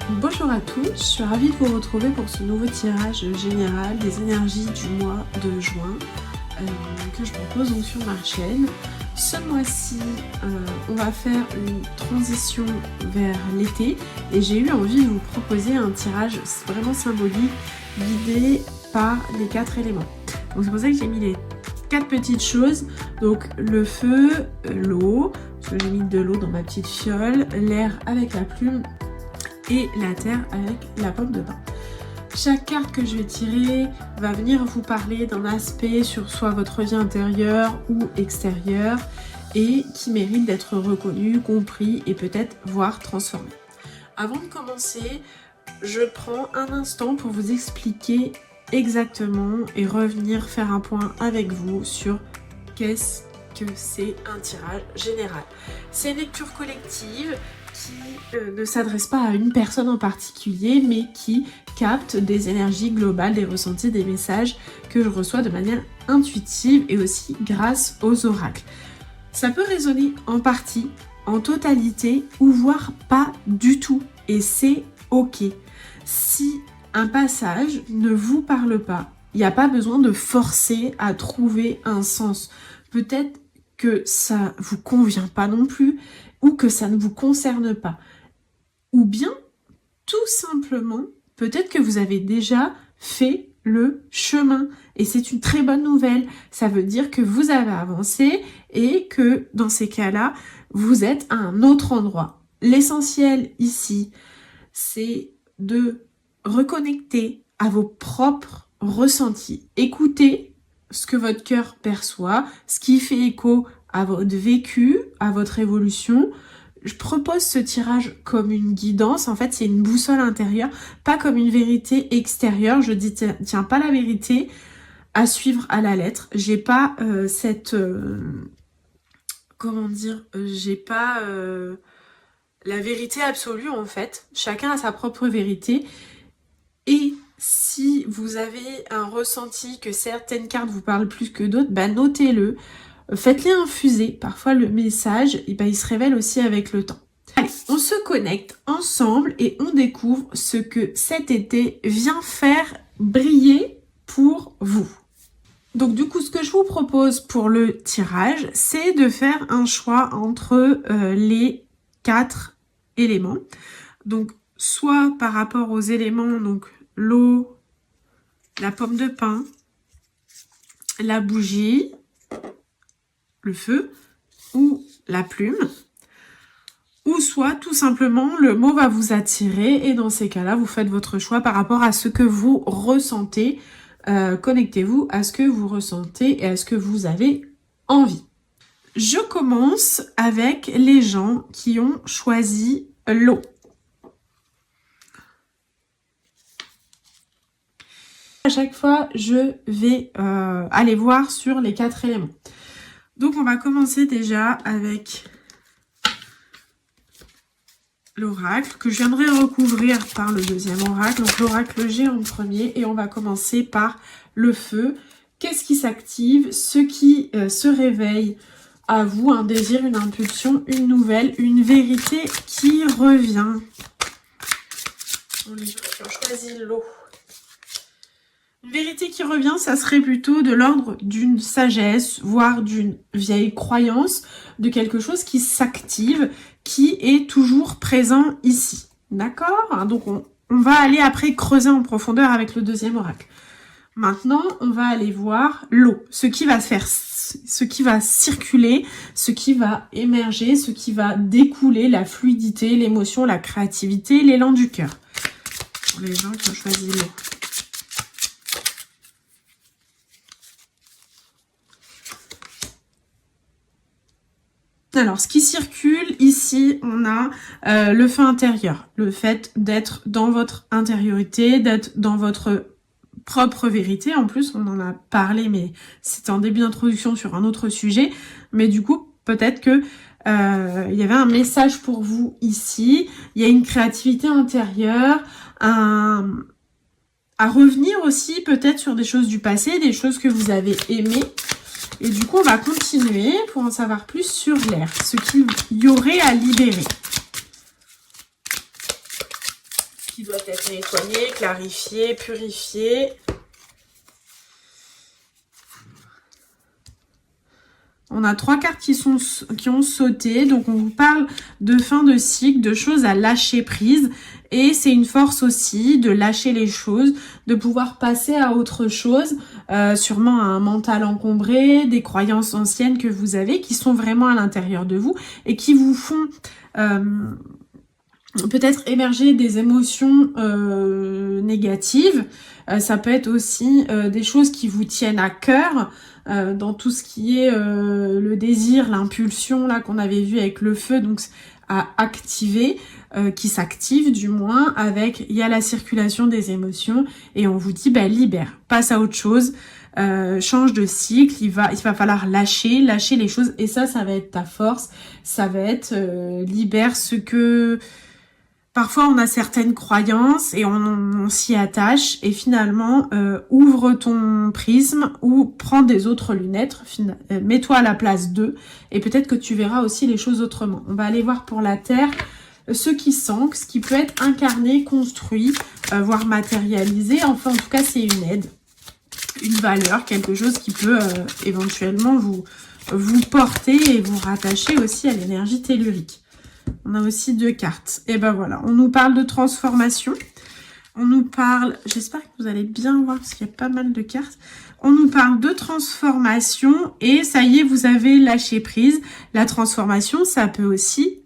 Bonjour à tous, je suis ravie de vous retrouver pour ce nouveau tirage général des énergies du mois de juin que je propose donc sur ma chaîne. Ce mois-ci, on va faire une transition vers l'été et j'ai eu envie de vous proposer un tirage vraiment symbolique guidé par les 4 éléments. Donc c'est pour ça que j'ai mis les 4 petites choses, donc le feu, l'eau, parce que j'ai mis de l'eau dans ma petite fiole, l'air avec la plume et la terre avec la pomme de pin. Chaque carte que je vais tirer va venir vous parler d'un aspect sur soit votre vie intérieure ou extérieure et qui mérite d'être reconnu, compris et peut-être voire transformé. Avant de commencer, je prends un instant pour vous expliquer exactement et revenir faire un point avec vous sur qu'est-ce que c'est un tirage général. C'est une lecture collective qui ne s'adresse pas à une personne en particulier, mais qui capte des énergies globales, des ressentis, des messages que je reçois de manière intuitive et aussi grâce aux oracles. Ça peut résonner en partie, en totalité, ou voire pas du tout, et c'est ok. Si un passage ne vous parle pas, il n'y a pas besoin de forcer à trouver un sens. Peut-être que ça vous convient pas non plus, ou que ça ne vous concerne pas. Ou bien, tout simplement, peut-être que vous avez déjà fait le chemin. Et c'est une très bonne nouvelle. Ça veut dire que vous avez avancé et que, dans ces cas-là, vous êtes à un autre endroit. L'essentiel ici, c'est de reconnecter à vos propres ressentis. Écoutez ce que votre cœur perçoit, ce qui fait écho à votre vécu, à votre évolution. Je propose ce tirage comme une guidance, en fait c'est une boussole intérieure, pas comme une vérité extérieure. Je dis tiens pas la vérité à suivre à la lettre. J'ai pas j'ai pas la vérité absolue en fait. Chacun a sa propre vérité. Et si vous avez un ressenti que certaines cartes vous parlent plus que d'autres, notez-le. Faites-les infuser. Parfois, le message, il se révèle aussi avec le temps. Allez, on se connecte ensemble et on découvre ce que cet été vient faire briller pour vous. Donc du coup, ce que je vous propose pour le tirage, c'est de faire un choix entre les 4 éléments. Donc, soit par rapport aux éléments, donc l'eau, la pomme de pin, la bougie, le feu ou la plume, ou soit tout simplement le mot va vous attirer et dans ces cas-là vous faites votre choix par rapport à ce que vous ressentez. Connectez-vous à ce que vous ressentez et à ce que vous avez envie. Je commence avec les gens qui ont choisi l'eau. À chaque fois je vais aller voir sur les 4 éléments. Donc on va commencer déjà avec l'oracle que je viendrai recouvrir par le deuxième oracle. Donc l'oracle G en premier et on va commencer par le feu. Qu'est-ce qui s'active? Ce qui se réveille à vous, un désir, une impulsion, une nouvelle, une vérité qui revient. Les gens qui ont choisi l'eau. Une vérité qui revient, ça serait plutôt de l'ordre d'une sagesse, voire d'une vieille croyance, de quelque chose qui s'active, qui est toujours présent ici. D'accord? Donc on va aller après creuser en profondeur avec le deuxième oracle. Maintenant, on va aller voir l'eau, ce qui va circuler, ce qui va émerger, ce qui va découler, la fluidité, l'émotion, la créativité, l'élan du cœur. Pour les gens qui ont choisi l'eau. Alors, ce qui circule ici, on a le feu intérieur, le fait d'être dans votre intériorité, d'être dans votre propre vérité. En plus, on en a parlé, mais c'était en début d'introduction sur un autre sujet. Mais du coup, peut-être que il y avait un message pour vous ici. Il y a une créativité intérieure, à revenir aussi peut-être sur des choses du passé, des choses que vous avez aimées. Et du coup, on va continuer pour en savoir plus sur l'air, ce qu'il y aurait à libérer. doit être nettoyé, clarifié, purifié. On a 3 cartes qui ont sauté, donc on vous parle de fin de cycle, de choses à lâcher prise. Et c'est une force aussi de lâcher les choses, de pouvoir passer à autre chose, sûrement à un mental encombré, des croyances anciennes que vous avez, qui sont vraiment à l'intérieur de vous et qui vous font peut-être émerger des émotions négatives. Ça peut être aussi des choses qui vous tiennent à cœur, dans tout ce qui est le désir, l'impulsion là qu'on avait vu avec le feu, donc à activer, qui s'active du moins avec, il y a la circulation des émotions et on vous dit bah libère, passe à autre chose, change de cycle, il va falloir lâcher les choses et ça va être ta force, ça va être libère ce que... Parfois, on a certaines croyances et on s'y attache et finalement, ouvre ton prisme ou prends des autres lunettes, mets-toi à la place d'eux et peut-être que tu verras aussi les choses autrement. On va aller voir pour la Terre ce qui s'ancre, ce qui peut être incarné, construit, voire matérialisé. Enfin, en tout cas, c'est une aide, une valeur, quelque chose qui peut éventuellement vous porter et vous rattacher aussi à l'énergie tellurique. On a aussi 2 cartes. Et ben voilà, on nous parle de transformation. On nous parle, j'espère que vous allez bien voir parce qu'il y a pas mal de cartes. On nous parle de transformation et ça y est, vous avez lâché prise. La transformation, ça peut aussi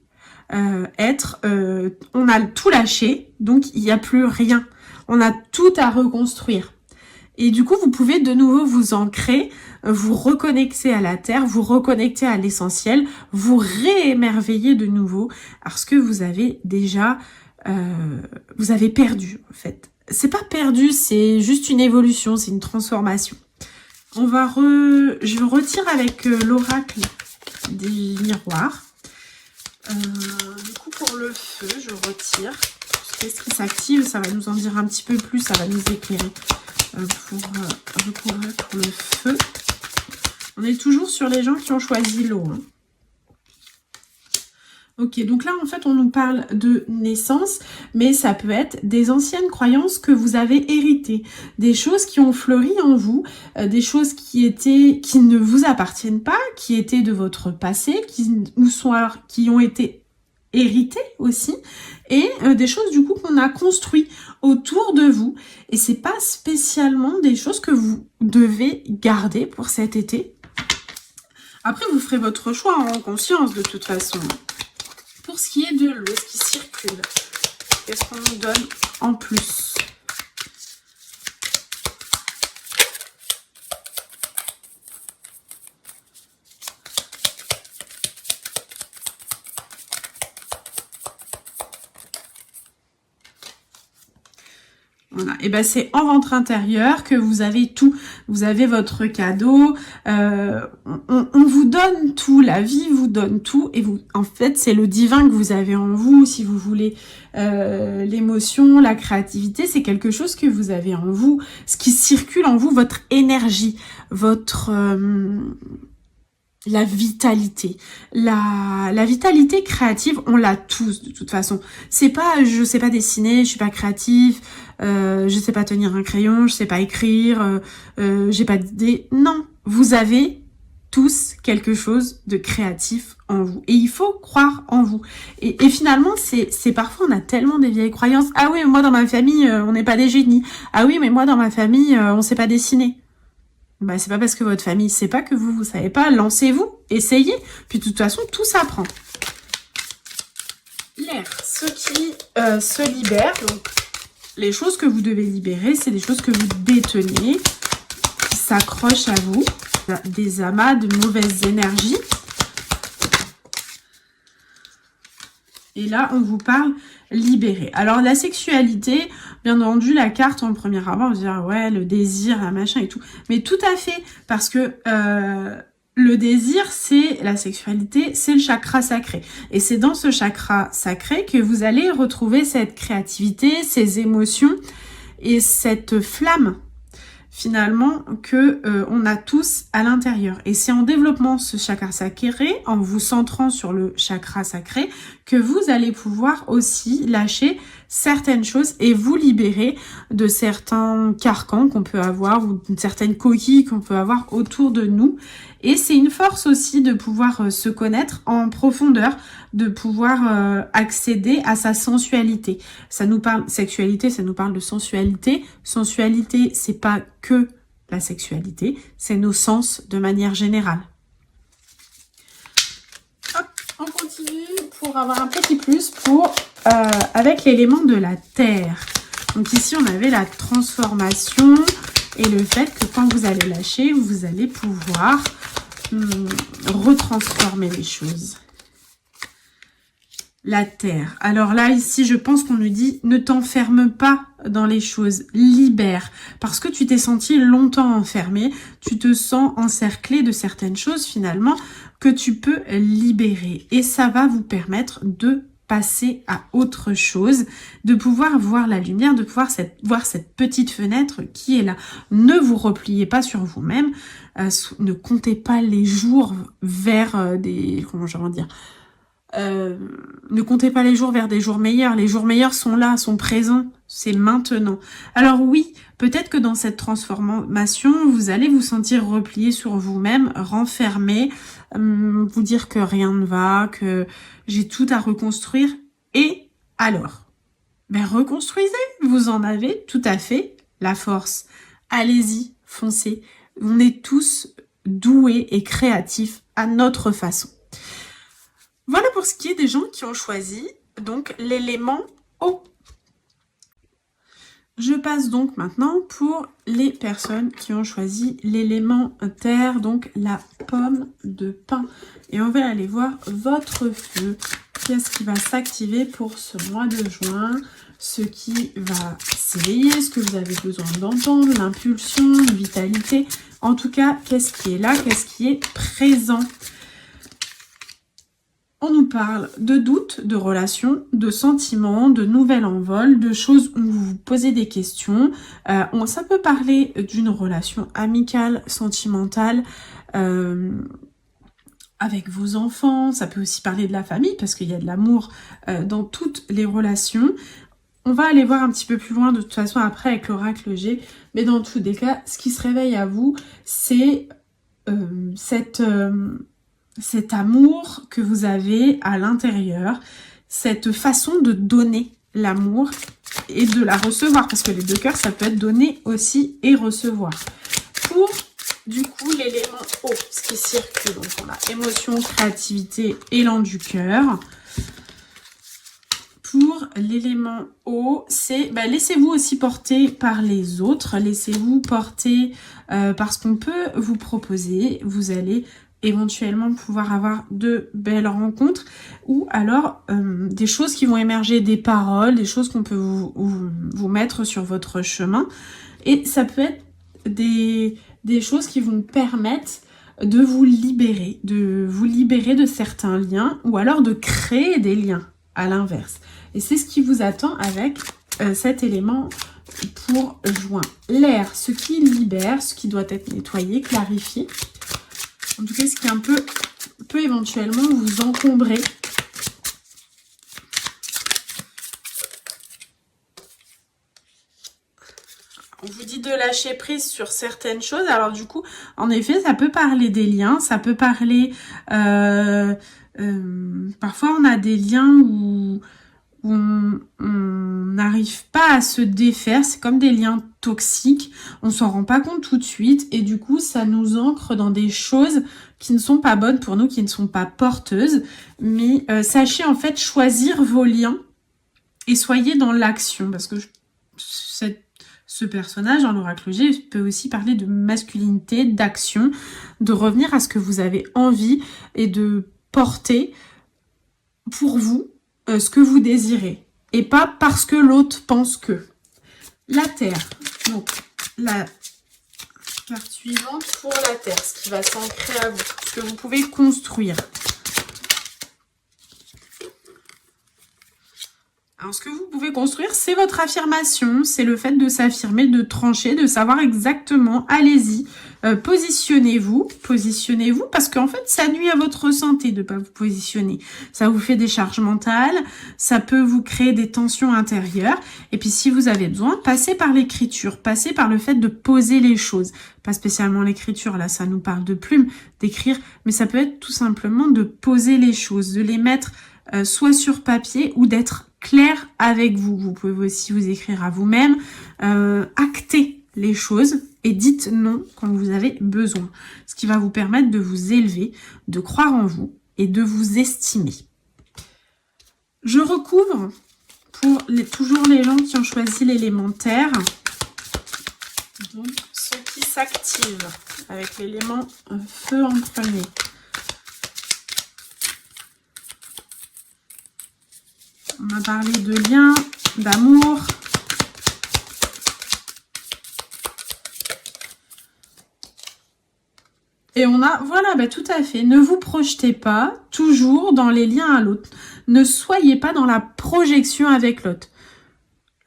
être, on a tout lâché, donc il n'y a plus rien. On a tout à reconstruire. Et du coup, vous pouvez de nouveau vous ancrer, vous reconnecter à la terre, vous reconnecter à l'essentiel, vous réémerveiller de nouveau parce que vous avez déjà, vous avez perdu en fait. C'est pas perdu, c'est juste une évolution, c'est une transformation. Je retire avec l'oracle des miroirs. Du coup, pour le feu, je retire. Qu'est-ce qui s'active? Ça va nous en dire un petit peu plus, ça va nous éclairer. Pour recouvrir pour le feu. On est toujours sur les gens qui ont choisi l'eau. Hein. Ok, donc là en fait on nous parle de naissance, mais ça peut être des anciennes croyances que vous avez héritées, des choses qui ont fleuri en vous, des choses qui ne vous appartiennent pas, qui étaient de votre passé, qui ont été héritées aussi, et des choses du coup qu'on a construit autour de vous. Et c'est pas spécialement des choses que vous devez garder pour cet été. Après, vous ferez votre choix en conscience de toute façon. Pour ce qui est de l'eau, ce qui circule, qu'est-ce qu'on nous donne en plus ? Voilà, et ben c'est en ventre intérieur que vous avez tout. Vous avez votre cadeau. On vous donne tout. La vie vous donne tout. Et vous, en fait, c'est le divin que vous avez en vous. Si vous voulez l'émotion, la créativité, c'est quelque chose que vous avez en vous. Ce qui circule en vous, votre énergie, votre la vitalité. La vitalité créative, on l'a tous de toute façon. C'est pas, je sais pas dessiner, je suis pas créatif, je sais pas tenir un crayon, je sais pas écrire, j'ai pas d'idée. Non, vous avez tous quelque chose de créatif en vous. Et il faut croire en vous. Et finalement, c'est parfois, on a tellement des vieilles croyances. Ah oui, mais moi dans ma famille, on n'est pas des génies. Ah oui, mais moi dans ma famille, on sait pas dessiner. Bah, c'est pas parce que votre famille sait pas que vous savez pas. Lancez-vous, essayez. Puis de toute façon, tout s'apprend. L'air, ce qui se libère. Donc, les choses que vous devez libérer, c'est des choses que vous détenez, qui s'accrochent à vous. Des amas de mauvaises énergies. Et là, on vous parle libérer. Alors, la sexualité, bien entendu, la carte en premier abord, on va dire, ouais, le désir, la machin et tout. Mais tout à fait, parce que le désir, c'est la sexualité, c'est le chakra sacré. Et c'est dans ce chakra sacré que vous allez retrouver cette créativité, ces émotions et cette flamme, finalement, que on a tous à l'intérieur. Et c'est en développant ce chakra sacré, en vous centrant sur le chakra sacré, que vous allez pouvoir aussi lâcher certaines choses et vous libérer de certains carcans qu'on peut avoir ou de certaines coquilles qu'on peut avoir autour de nous. Et c'est une force aussi de pouvoir se connaître en profondeur, de pouvoir accéder à sa sensualité. Ça nous parle sexualité, ça nous parle de sensualité. Sensualité, c'est pas que la sexualité, c'est nos sens de manière générale. Hop, on continue pour avoir un petit plus pour avec l'élément de la terre. Donc ici, on avait la transformation et le fait que quand vous allez lâcher, vous allez pouvoir retransformer les choses. La terre. Alors là, ici, je pense qu'on nous dit ne t'enferme pas dans les choses, libère. Parce que tu t'es senti longtemps enfermé, tu te sens encerclé de certaines choses finalement que tu peux libérer. Et ça va vous permettre de passer à autre chose, de pouvoir voir la lumière, de pouvoir voir cette petite fenêtre qui est là. Ne vous repliez pas sur vous-même, ne comptez pas les jours vers des... Comment je vais dire ne comptez pas les jours vers des jours meilleurs. Les jours meilleurs sont là, sont présents, c'est maintenant. Alors oui, peut-être que dans cette transformation, vous allez vous sentir replié sur vous-même, renfermé, vous dire que rien ne va, que j'ai tout à reconstruire. Et alors, ben reconstruisez, vous en avez tout à fait la force. Allez-y, foncez. On est tous doués et créatifs à notre façon. Voilà pour ce qui est des gens qui ont choisi donc l'élément eau. Je passe donc maintenant pour les personnes qui ont choisi l'élément terre, donc la pomme de pin. Et on va aller voir votre feu. Qu'est-ce qui va s'activer pour ce mois de juin? Ce qui va s'éveiller, ce que vous avez besoin d'entendre, l'impulsion, une vitalité. En tout cas, qu'est-ce qui est là? Qu'est-ce qui est présent? On nous parle de doutes, de relations, de sentiments, de nouvel envol, de choses où vous vous posez des questions. Ça peut parler d'une relation amicale, sentimentale, avec vos enfants. Ça peut aussi parler de la famille parce qu'il y a de l'amour dans toutes les relations. On va aller voir un petit peu plus loin de toute façon après avec l'oracle G. Mais dans tous les cas, ce qui se réveille à vous, c'est cet amour que vous avez à l'intérieur, cette façon de donner l'amour et de la recevoir, parce que les deux cœurs, ça peut être donner aussi et recevoir. Pour, du coup, l'élément eau, ce qui circule, donc on a émotion, créativité, élan du cœur. Pour l'élément eau, c'est laissez-vous aussi porter par les autres, laissez-vous porter par ce qu'on peut vous proposer, vous allez éventuellement pouvoir avoir de belles rencontres ou alors des choses qui vont émerger, des paroles, des choses qu'on peut vous mettre sur votre chemin. Et ça peut être des choses qui vont permettre de vous libérer de certains liens ou alors de créer des liens à l'inverse. Et c'est ce qui vous attend avec cet élément pour juin. L'air, ce qui libère, ce qui doit être nettoyé, clarifié. En tout cas, ce qui peut éventuellement vous encombrer. On vous dit de lâcher prise sur certaines choses. Alors du coup, en effet, ça peut parler des liens. Ça peut parler... parfois, on a des liens où on n'arrive pas à se défaire. C'est comme des liens toxiques. On s'en rend pas compte tout de suite. Et du coup, ça nous ancre dans des choses qui ne sont pas bonnes pour nous, qui ne sont pas porteuses. Mais sachez en fait choisir vos liens et soyez dans l'action. Parce que ce personnage dans l'oracle G peut aussi parler de masculinité, d'action, de revenir à ce que vous avez envie et de porter pour vous ce que vous désirez. Et pas parce que l'autre pense que. La terre. Donc, la carte suivante pour la terre. Ce qui va s'ancrer à vous. Ce que vous pouvez construire. Alors, ce que vous pouvez construire, c'est votre affirmation, c'est le fait de s'affirmer, de trancher, de savoir exactement, allez-y, positionnez-vous, parce qu'en fait, ça nuit à votre santé de ne pas vous positionner. Ça vous fait des charges mentales, ça peut vous créer des tensions intérieures, et puis si vous avez besoin, passez par l'écriture, passez par le fait de poser les choses. Pas spécialement l'écriture, là, ça nous parle de plumes, d'écrire, mais ça peut être tout simplement de poser les choses, de les mettre soit sur papier ou d'être clair avec vous. Vous pouvez aussi vous écrire à vous-même, acter les choses et dites non quand vous avez besoin. Ce qui va vous permettre de vous élever, de croire en vous et de vous estimer. Je recouvre pour toujours les gens qui ont choisi l'élémentaire. Donc ceux qui s'activent avec l'élément feu en premier. On a parlé de lien, d'amour. Et on a, voilà, bah, tout à fait. Ne vous projetez pas toujours dans les liens à l'autre. Ne soyez pas dans la projection avec l'autre.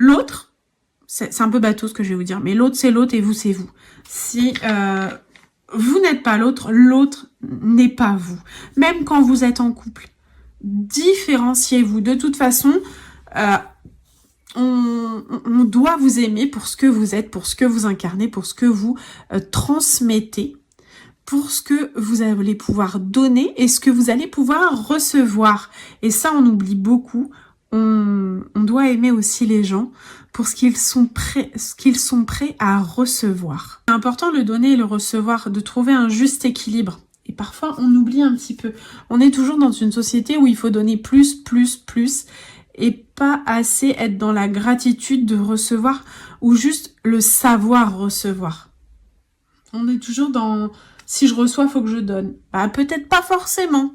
L'autre, c'est un peu bateau ce que je vais vous dire, mais l'autre c'est l'autre et vous c'est vous. Si vous n'êtes pas l'autre, l'autre n'est pas vous. Même quand vous êtes en couple. Différenciez-vous. De toute façon, on doit vous aimer pour ce que vous êtes, pour ce que vous incarnez, pour ce que vous transmettez, pour ce que vous allez pouvoir donner et ce que vous allez pouvoir recevoir. Et ça, on oublie beaucoup. On doit aimer aussi les gens pour ce qu'ils sont prêts à recevoir. C'est important le donner et le recevoir, de trouver un juste équilibre. Et parfois, on oublie un petit peu. On est toujours dans une société où il faut donner plus, et pas assez être dans la gratitude de recevoir ou juste le savoir recevoir. On est toujours dans « si je reçois, faut que je donne ». Bah, peut-être pas forcément.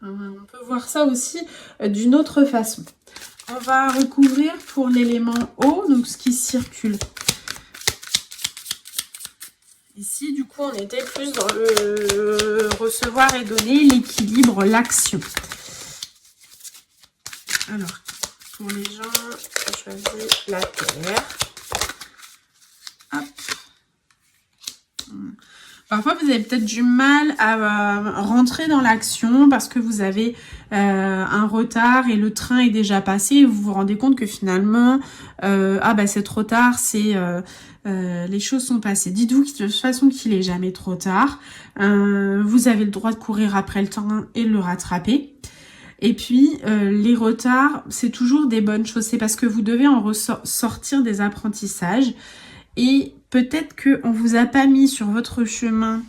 On peut voir ça aussi d'une autre façon. On va recouvrir pour l'élément eau, donc ce qui circule. Ici, du coup, on était plus dans le recevoir et donner, l'équilibre, l'action. Alors, pour les gens, on choisit la terre. Hop. Parfois, vous avez peut-être du mal à rentrer dans l'action parce que vous avez un retard et le train est déjà passé. Et vous vous rendez compte que finalement, c'est trop tard, les choses sont passées. Dites-vous de toute façon qu'il est jamais trop tard. Vous avez le droit de courir après le temps et de le rattraper. Et puis, les retards, c'est toujours des bonnes choses. C'est parce que vous devez en sortir des apprentissages. Et peut-être qu'on ne vous a pas mis sur votre chemin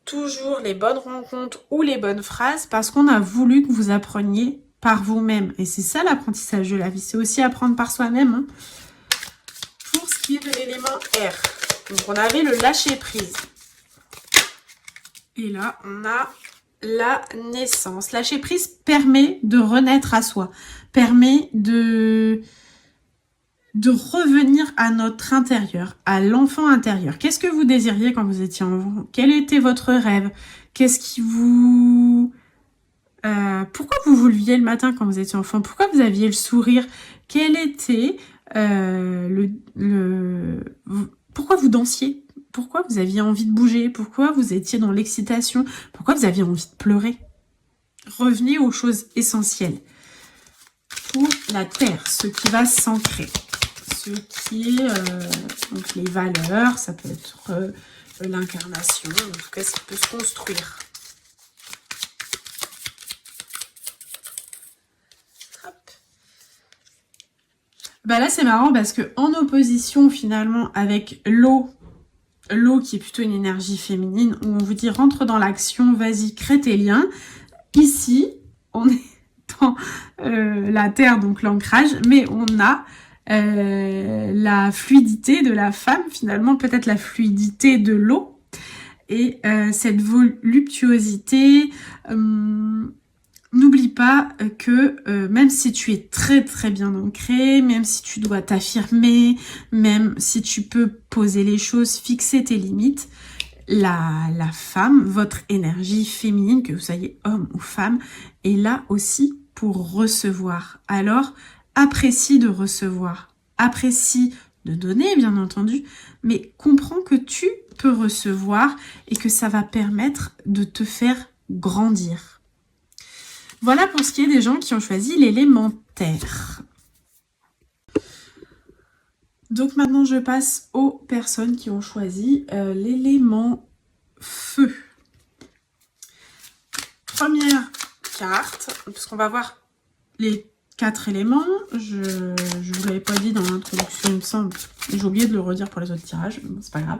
toujours les bonnes rencontres ou les bonnes phrases parce qu'on a voulu que vous appreniez par vous-même. Et c'est ça l'apprentissage de la vie. C'est aussi apprendre par soi-même. Hein. Pour ce qui est de l'élément R. Donc on avait le lâcher-prise. Et là, on a la naissance. Lâcher-prise permet de renaître à soi. Permet de revenir à notre intérieur, à l'enfant intérieur. Qu'est-ce que vous désiriez quand vous étiez enfant? Quel était votre rêve? Qu'est-ce qui vous... pourquoi vous vous leviez le matin quand vous étiez enfant? Pourquoi vous aviez le sourire? Quel était pourquoi vous dansiez? Pourquoi vous aviez envie de bouger? Pourquoi vous étiez dans l'excitation? Pourquoi vous aviez envie de pleurer? Revenez aux choses essentielles. Pour la terre, ce qui va s'ancrer. Ce qui est donc les valeurs, ça peut être l'incarnation, en tout cas ça peut se construire. Hop. Bah là c'est marrant parce que en opposition finalement avec l'eau qui est plutôt une énergie féminine, où on vous dit rentre dans l'action, vas-y, crée tes liens. Ici, on est dans la terre, donc l'ancrage, mais on a la fluidité de la femme, finalement peut-être la fluidité de l'eau et cette voluptuosité. N'oublie pas que même si tu es très très bien ancré, même si tu dois t'affirmer, même si tu peux poser les choses, fixer tes limites, la femme, votre énergie féminine, que vous soyez homme ou femme, est là aussi pour recevoir. Alors, apprécie de recevoir. Apprécie de donner, bien entendu, mais comprends que tu peux recevoir et que ça va permettre de te faire grandir. Voilà pour ce qui est des gens qui ont choisi l'élément terre. Donc maintenant, je passe aux personnes qui ont choisi l'élément feu. Première carte, puisqu'on va voir les 4 éléments. Je vous l'avais pas dit dans l'introduction, il me semble. J'ai oublié de le redire pour les autres tirages, mais bon, c'est pas grave.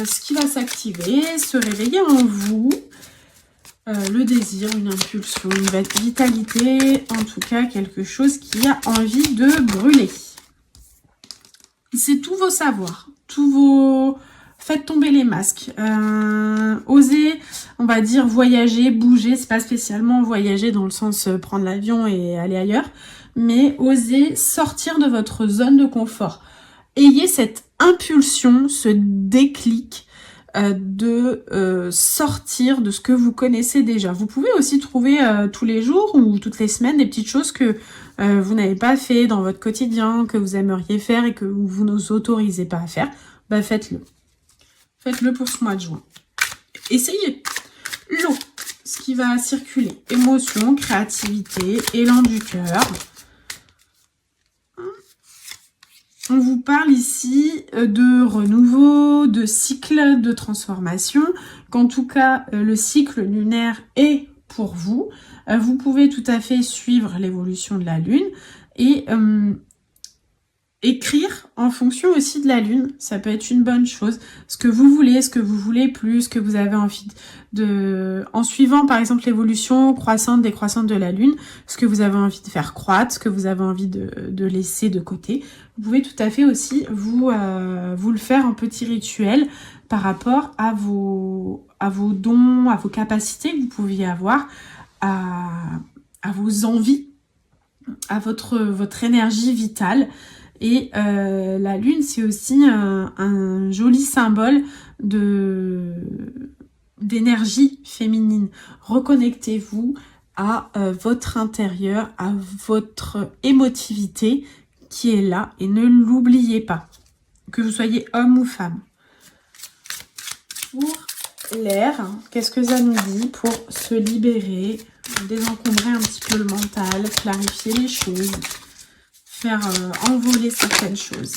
Ce qui va s'activer, se réveiller en vous. Le désir, une impulsion, une vitalité, en tout cas quelque chose qui a envie de brûler. C'est tous vos savoirs, tous vos... Faites tomber les masques. Osez, on va dire, voyager, bouger. C'est pas spécialement voyager dans le sens prendre l'avion et aller ailleurs, mais osez sortir de votre zone de confort. Ayez cette impulsion, ce déclic de sortir de ce que vous connaissez déjà. Vous pouvez aussi trouver tous les jours ou toutes les semaines des petites choses que vous n'avez pas fait dans votre quotidien, que vous aimeriez faire et que vous ne autorisez pas à faire. Bah faites-le. Faites-le pour ce mois de juin. Essayez. L'eau, ce qui va circuler. Émotion, créativité, élan du cœur. On vous parle ici de renouveau, de cycle, de transformation. Qu'en tout cas, le cycle lunaire est pour vous. Vous pouvez tout à fait suivre l'évolution de la Lune et écrire en fonction aussi de la Lune. Ça peut être une bonne chose. Ce que vous voulez plus, ce que vous avez envie de... En suivant par exemple l'évolution croissante, décroissante de la Lune, ce que vous avez envie de faire croître, ce que vous avez envie de laisser de côté. Vous pouvez tout à fait aussi vous le faire en petit rituel par rapport à vos dons, à vos capacités que vous pouviez avoir, à vos envies, à votre énergie vitale. Et la Lune, c'est aussi un joli symbole d'énergie féminine. Reconnectez-vous à votre intérieur, à votre émotivité qui est là. Et ne l'oubliez pas, que vous soyez homme ou femme. Pour l'air, qu'est-ce que ça nous dit pour se libérer, désencombrer un petit peu le mental, clarifier les choses, faire envoler certaines choses.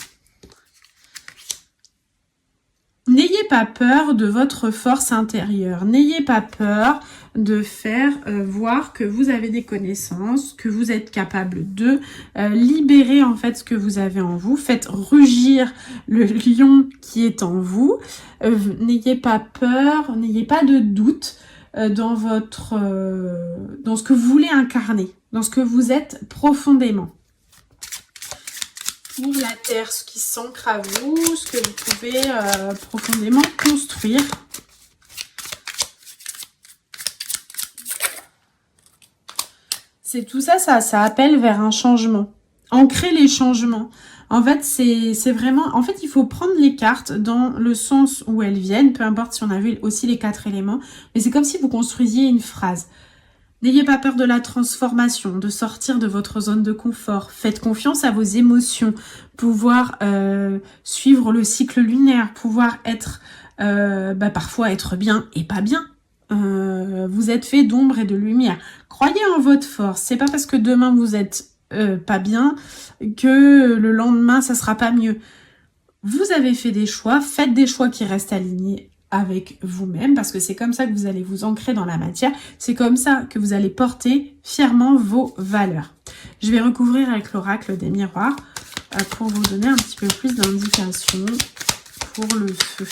N'ayez pas peur de votre force intérieure. N'ayez pas peur de faire voir que vous avez des connaissances, que vous êtes capable de libérer en fait ce que vous avez en vous. Faites rugir le lion qui est en vous. N'ayez pas peur, n'ayez pas de doute dans ce que vous voulez incarner, dans ce que vous êtes profondément. Pour la terre, ce qui s'ancre à vous, ce que vous pouvez profondément construire. C'est tout ça, ça appelle vers un changement. Ancrer les changements. En fait, c'est vraiment... En fait, il faut prendre les cartes dans le sens où elles viennent, peu importe si on a vu aussi les 4 éléments. Mais c'est comme si vous construisiez une phrase. N'ayez pas peur de la transformation, de sortir de votre zone de confort. Faites confiance à vos émotions, pouvoir suivre le cycle lunaire, pouvoir être parfois être bien et pas bien. Vous êtes fait d'ombre et de lumière. Croyez en votre force. C'est pas parce que demain vous êtes pas bien que le lendemain ça sera pas mieux. Vous avez fait des choix, faites des choix qui restent alignés avec vous-même, parce que c'est comme ça que vous allez vous ancrer dans la matière, c'est comme ça que vous allez porter fièrement vos valeurs. Je vais recouvrir avec l'oracle des miroirs pour vous donner un petit peu plus d'indications pour le feu.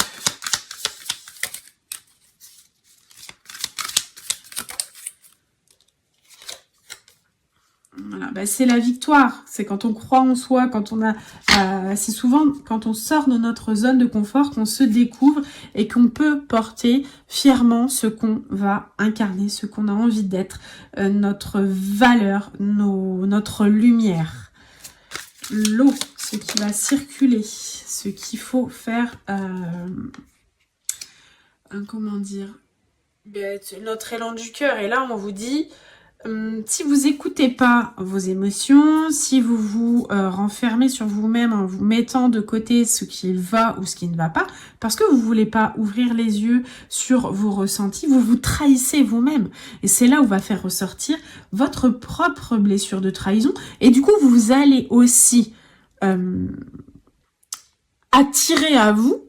Voilà, c'est la victoire, c'est quand on croit en soi, quand on a, c'est souvent quand on sort de notre zone de confort qu'on se découvre et qu'on peut porter fièrement ce qu'on va incarner, ce qu'on a envie d'être, notre valeur, notre lumière. L'eau, ce qui va circuler, ce qu'il faut faire, comment dire, notre élan du cœur. Et là, on vous dit... Si vous écoutez pas vos émotions, si vous vous renfermez sur vous-même en vous mettant de côté ce qui va ou ce qui ne va pas, parce que vous voulez pas ouvrir les yeux sur vos ressentis, vous vous trahissez vous-même. Et c'est là où va faire ressortir votre propre blessure de trahison. Et du coup, vous allez aussi attirer à vous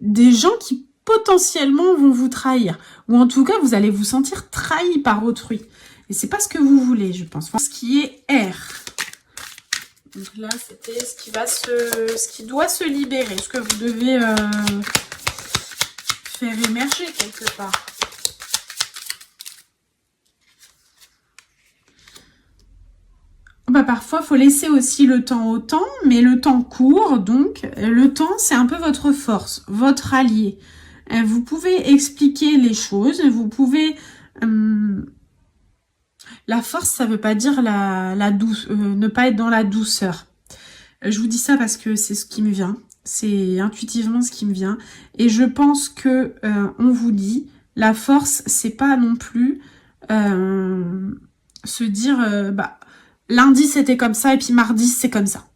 des gens qui potentiellement vont vous trahir. Ou en tout cas, vous allez vous sentir trahi par autrui. Et c'est pas ce que vous voulez, je pense. Ce qui est air. Donc là, c'était ce qui doit se libérer, ce que vous devez faire émerger quelque part. Bah, parfois, il faut laisser aussi le temps au temps, mais le temps court, donc le temps, c'est un peu votre force, votre allié. Vous pouvez expliquer les choses, vous pouvez... La force, ça veut pas dire ne pas être dans la douceur. Je vous dis ça parce que c'est ce qui me vient. C'est intuitivement ce qui me vient. Et je pense que on vous dit, la force, c'est pas non plus se dire, lundi c'était comme ça et puis mardi c'est comme ça.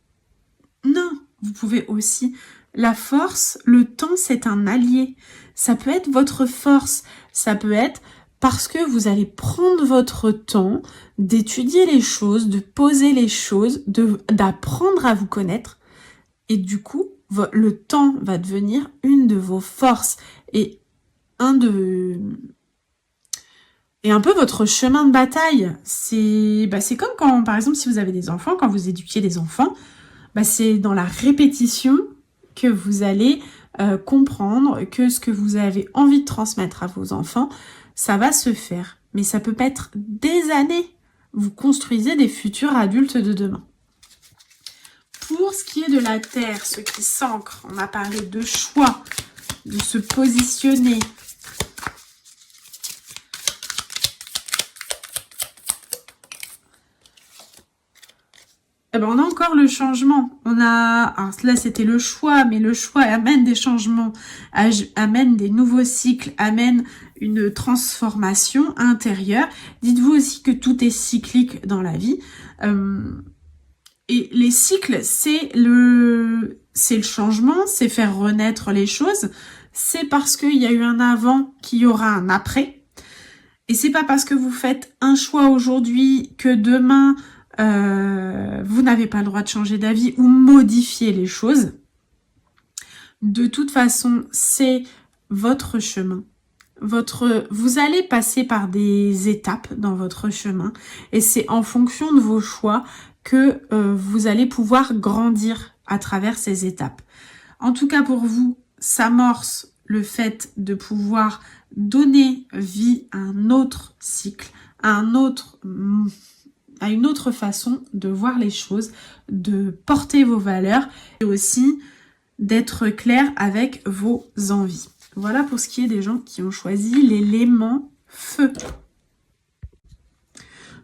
Non, vous pouvez aussi... La force, le temps, c'est un allié. Ça peut être votre force. Ça peut être... parce que vous allez prendre votre temps d'étudier les choses, de poser les choses, d'apprendre à vous connaître. Et du coup, le temps va devenir une de vos forces et un peu votre chemin de bataille. C'est comme quand, par exemple, si vous avez des enfants, quand vous éduquez des enfants, c'est dans la répétition que vous allez comprendre que ce que vous avez envie de transmettre à vos enfants, ça va se faire, mais ça peut pas être des années. Vous construisez des futurs adultes de demain. Pour ce qui est de la terre, ce qui s'ancre, on a parlé de choix, de se positionner. On a encore le changement. Alors là, c'était le choix, mais le choix amène des changements, amène des nouveaux cycles, amène une transformation intérieure. Dites-vous aussi que tout est cyclique dans la vie. Et les cycles, c'est le changement, c'est faire renaître les choses. C'est parce qu'il y a eu un avant qu'il y aura un après. Et c'est pas parce que vous faites un choix aujourd'hui que demain... vous n'avez pas le droit de changer d'avis ou modifier les choses. De toute façon, c'est votre chemin. Vous allez passer par des étapes dans votre chemin et c'est en fonction de vos choix que vous allez pouvoir grandir à travers ces étapes. En tout cas pour vous, s'amorce le fait de pouvoir donner vie à un autre cycle, à une autre façon de voir les choses, de porter vos valeurs et aussi d'être clair avec vos envies. Voilà pour ce qui est des gens qui ont choisi l'élément feu.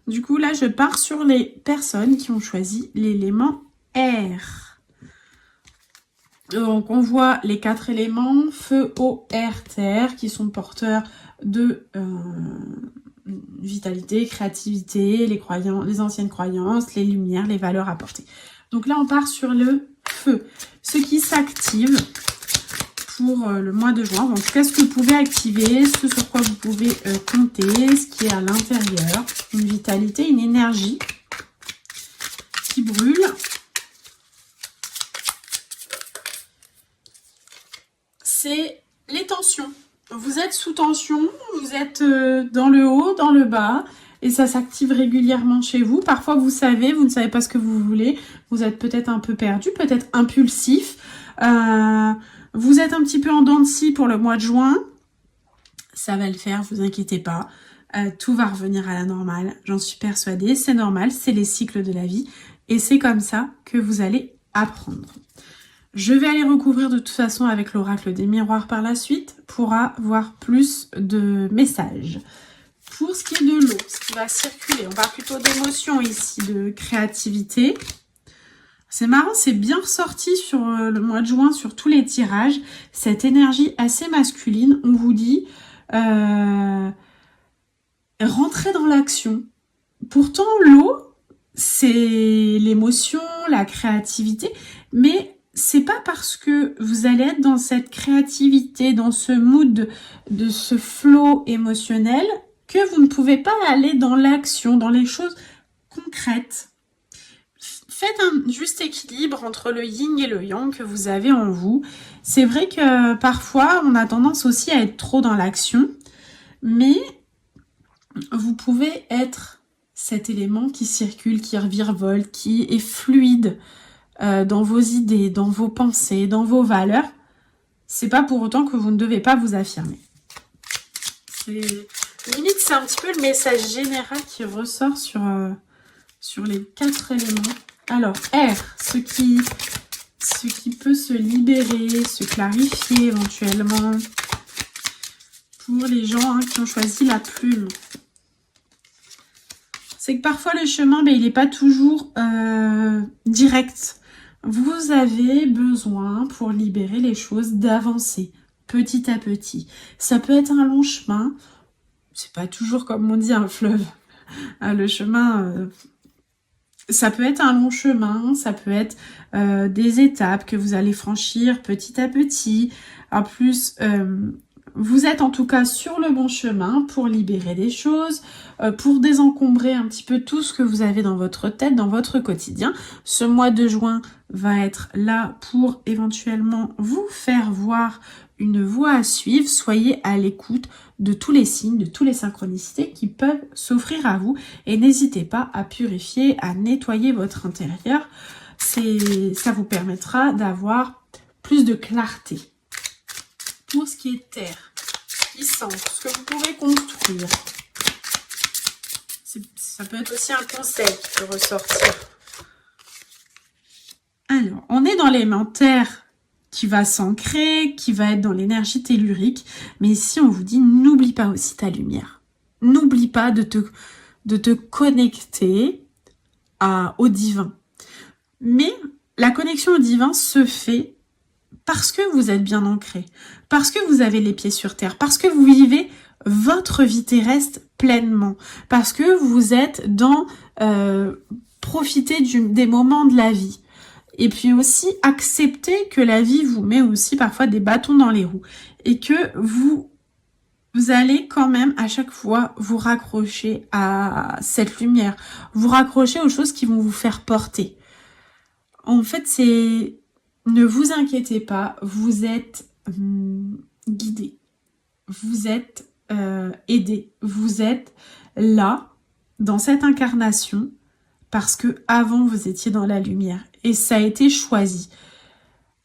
Du coup, là, je pars sur les personnes qui ont choisi l'élément air. Donc, on voit les 4 éléments, feu, eau, air, terre, qui sont porteurs de... vitalité, créativité, les anciennes croyances, les lumières, les valeurs apportées. Donc là, on part sur le feu. Ce qui s'active pour le mois de juin. En tout cas, ce que vous pouvez activer, ce sur quoi vous pouvez compter, ce qui est à l'intérieur. Une vitalité, une énergie qui brûle. C'est les tensions. Vous êtes sous tension, vous êtes dans le haut, dans le bas, et ça s'active régulièrement chez vous. Parfois, vous ne savez pas ce que vous voulez, vous êtes peut-être un peu perdu, peut-être impulsif. Vous êtes un petit peu en dents de scie pour le mois de juin. Ça va le faire, vous inquiétez pas. Tout va revenir à la normale, j'en suis persuadée. C'est normal, c'est les cycles de la vie, et c'est comme ça que vous allez apprendre. Je vais aller recouvrir de toute façon avec l'oracle des miroirs par la suite pour avoir plus de messages. Pour ce qui est de l'eau, ce qui va circuler, on parle plutôt d'émotions ici, de créativité. C'est marrant, c'est bien ressorti sur le mois de juin, sur tous les tirages. Cette énergie assez masculine, on vous dit, rentrez dans l'action. Pourtant, l'eau, c'est l'émotion, la créativité, mais c'est pas parce que vous allez être dans cette créativité, dans ce mood, de ce flow émotionnel, que vous ne pouvez pas aller dans l'action, dans les choses concrètes. Faites un juste équilibre entre le yin et le yang que vous avez en vous. C'est vrai que parfois, on a tendance aussi à être trop dans l'action, mais vous pouvez être cet élément qui circule, qui revirevolte, qui est fluide dans vos idées, dans vos pensées, dans vos valeurs. C'est pas pour autant que vous ne devez pas vous affirmer. Limite, c'est un petit peu le message général qui ressort sur les 4 éléments. Alors, R, ce qui peut se libérer, se clarifier éventuellement. Pour les gens qui ont choisi la plume. C'est que parfois le chemin, il n'est pas toujours direct. Vous avez besoin, pour libérer les choses, d'avancer petit à petit. Ça peut être un long chemin. C'est pas toujours, comme on dit, un fleuve. Le chemin, ça peut être un long chemin, ça peut être des étapes que vous allez franchir petit à petit. En plus, vous êtes en tout cas sur le bon chemin pour libérer des choses, pour désencombrer un petit peu tout ce que vous avez dans votre tête, dans votre quotidien. Ce mois de juin va être là pour éventuellement vous faire voir une voie à suivre. Soyez à l'écoute de tous les signes, de toutes les synchronicités qui peuvent s'offrir à vous. Et n'hésitez pas à purifier, à nettoyer votre intérieur. Ça vous permettra d'avoir plus de clarté. Pour ce qui est terre, puissance, ce que vous pouvez construire. Ça peut être aussi un conseil qui peut ressortir. Alors, on est dans l'élément terre qui va s'ancrer, qui va être dans l'énergie tellurique. Mais ici, on vous dit, n'oublie pas aussi ta lumière. N'oublie pas de te connecter au divin. Mais la connexion au divin se fait parce que vous êtes bien ancré, parce que vous avez les pieds sur terre, parce que vous vivez votre vie terrestre pleinement, parce que vous êtes dans profiter des moments de la vie. Et puis aussi accepter que la vie vous met aussi parfois des bâtons dans les roues et que vous allez quand même à chaque fois vous raccrocher à cette lumière, vous raccrocher aux choses qui vont vous faire porter. En fait, ne vous inquiétez pas, vous êtes guidé, vous êtes aidé, vous êtes là dans cette incarnation parce que avant vous étiez dans la lumière et ça a été choisi.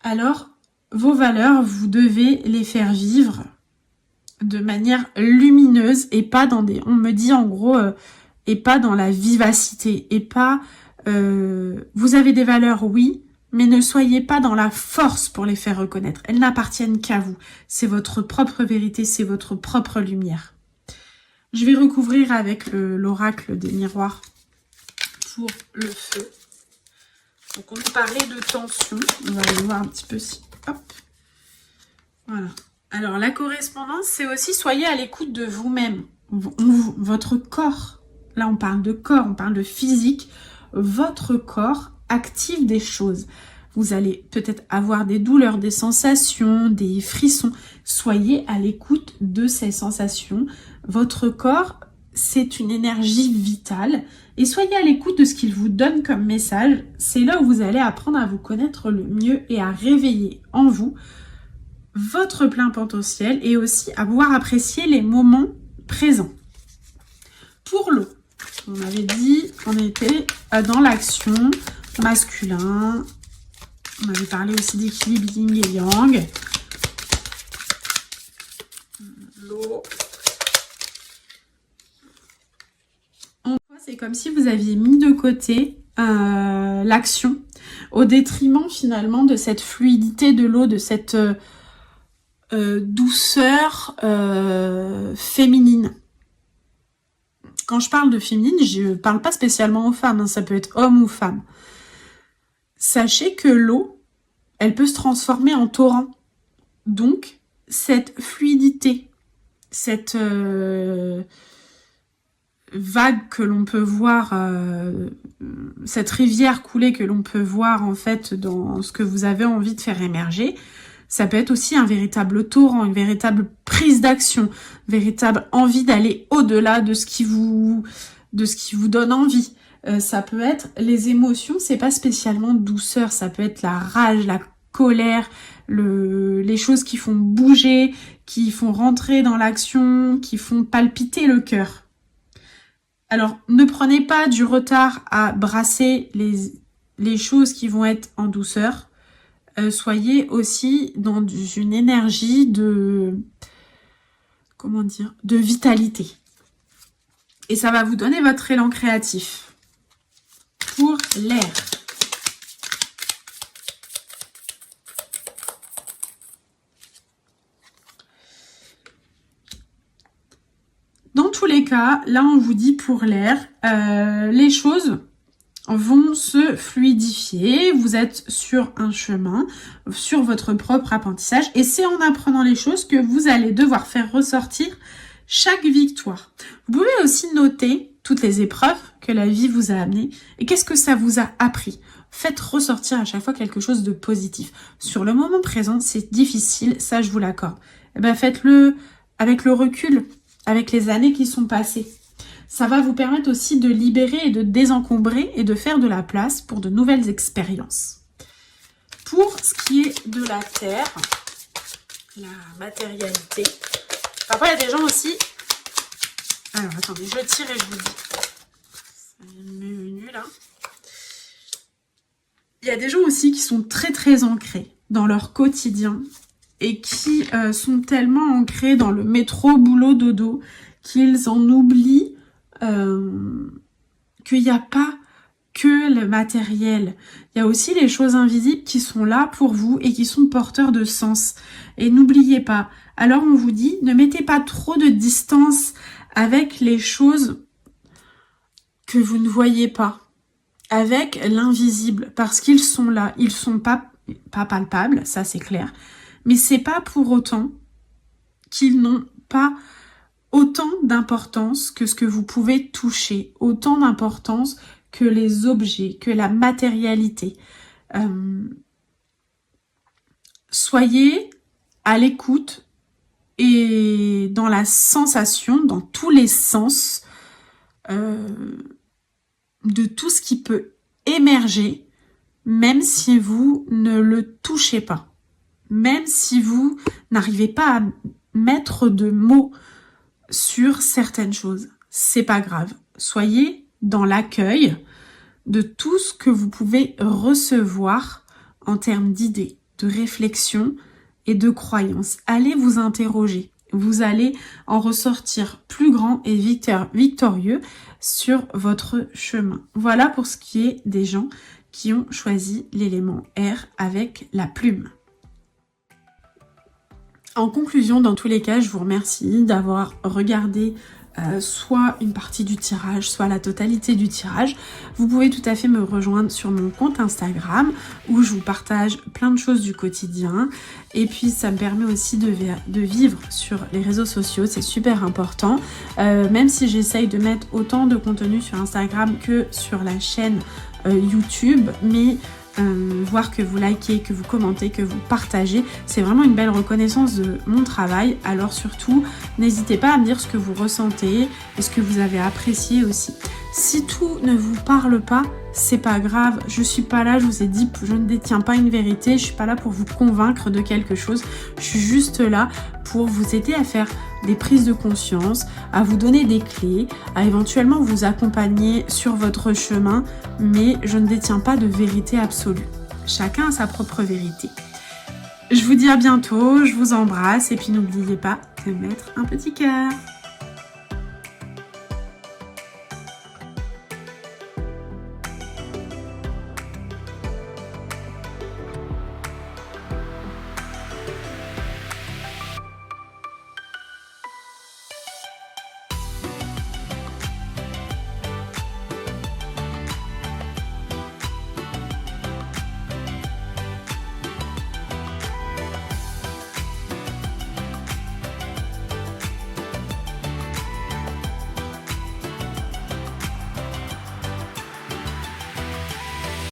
Alors, vos valeurs, vous devez les faire vivre de manière lumineuse et pas dans on me dit en gros, et pas dans la vivacité et pas, vous avez des valeurs, oui, mais ne soyez pas dans la force pour les faire reconnaître. Elles n'appartiennent qu'à vous. C'est votre propre vérité, c'est votre propre lumière. Je vais recouvrir avec l'oracle des miroirs pour le feu. Donc on nous parlait de tension. On va aller voir un petit peu si... Hop. Voilà. Alors la correspondance, c'est aussi soyez à l'écoute de vous-même. Votre corps, là on parle de corps, on parle de physique. Votre corps active des choses. Vous allez peut-être avoir des douleurs, des sensations, des frissons. Soyez à l'écoute de ces sensations. Votre corps, c'est une énergie vitale. Et soyez à l'écoute de ce qu'il vous donne comme message. C'est là où vous allez apprendre à vous connaître le mieux et à réveiller en vous votre plein potentiel et aussi à pouvoir apprécier les moments présents. Pour l'eau, on avait dit qu'on était dans l'action masculin. On avait parlé aussi d'équilibre yin et yang. L'eau. C'est comme si vous aviez mis de côté l'action au détriment finalement de cette fluidité de l'eau, de cette douceur féminine. Quand je parle de féminine, je parle pas spécialement aux femmes, hein, ça peut être homme ou femme. Sachez que l'eau, elle peut se transformer en torrent. Donc, cette fluidité, cette vague que l'on peut voir, cette rivière coulée que l'on peut voir en fait dans ce que vous avez envie de faire émerger, ça peut être aussi un véritable torrent, une véritable prise d'action, véritable envie d'aller au-delà de ce qui vous donne envie. Ça peut être les émotions, c'est pas spécialement douceur, ça peut être la rage, la colère, les choses qui font bouger, qui font rentrer dans l'action, qui font palpiter le cœur. Alors, ne prenez pas du retard à brasser les choses qui vont être en douceur. Soyez aussi dans une énergie de vitalité. Et ça va vous donner votre élan créatif. Pour l'air. Dans tous les cas, là on vous dit pour l'air, les choses vont se fluidifier, vous êtes sur un chemin, sur votre propre apprentissage, et c'est en apprenant les choses que vous allez devoir faire ressortir chaque victoire. Vous pouvez aussi noter toutes les épreuves que la vie vous a amenées et qu'est-ce que ça vous a appris. Faites ressortir à chaque fois quelque chose de positif. Sur le moment présent, c'est difficile, ça je vous l'accorde. Eh ben faites-le avec le recul, avec les années qui sont passées. Ça va vous permettre aussi de libérer et de désencombrer et de faire de la place pour de nouvelles expériences. Pour ce qui est de la terre, la matérialité, parfois il y a des gens aussi... Alors attendez, je tire et je vous dis. Ça m'est venu là. Il y a des gens aussi qui sont très très ancrés dans leur quotidien et qui sont tellement ancrés dans le métro, boulot, dodo, qu'ils en oublient qu'il n'y a pas que le matériel. Il y a aussi les choses invisibles qui sont là pour vous et qui sont porteurs de sens. Et n'oubliez pas, alors on vous dit, ne mettez pas trop de distance avec les choses que vous ne voyez pas, avec l'invisible, parce qu'ils sont là, ils sont pas palpables, ça c'est clair, mais c'est pas pour autant qu'ils n'ont pas autant d'importance que ce que vous pouvez toucher, autant d'importance que les objets, que la matérialité. Soyez à l'écoute et dans la sensation, dans tous les sens, de tout ce qui peut émerger, même si vous ne le touchez pas, même si vous n'arrivez pas à mettre de mots sur certaines choses. C'est pas grave. Soyez dans l'accueil de tout ce que vous pouvez recevoir en termes d'idées, de réflexion et de croyances. Allez vous interroger. Vous allez en ressortir plus grand et victorieux sur votre chemin. Voilà pour ce qui est des gens qui ont choisi l'élément air avec la plume. En conclusion, dans tous les cas, je vous remercie d'avoir regardé soit une partie du tirage, soit la totalité du tirage. Vous pouvez tout à fait me rejoindre sur mon compte Instagram où je vous partage plein de choses du quotidien. Et puis ça me permet aussi de vivre sur les réseaux sociaux, c'est super important. Même si j'essaye de mettre autant de contenu sur Instagram que sur la chaîne YouTube, mais voir que vous likez, que vous commentez, que vous partagez, c'est vraiment une belle reconnaissance de mon travail. Alors surtout, n'hésitez pas à me dire ce que vous ressentez et ce que vous avez apprécié aussi. Si tout ne vous parle pas, c'est pas grave, je suis pas là, je vous ai dit, je ne détiens pas une vérité, je suis pas là pour vous convaincre de quelque chose, je suis juste là pour vous aider à faire des prises de conscience, à vous donner des clés, à éventuellement vous accompagner sur votre chemin, mais je ne détiens pas de vérité absolue. Chacun a sa propre vérité. Je vous dis à bientôt, je vous embrasse et puis n'oubliez pas de mettre un petit cœur.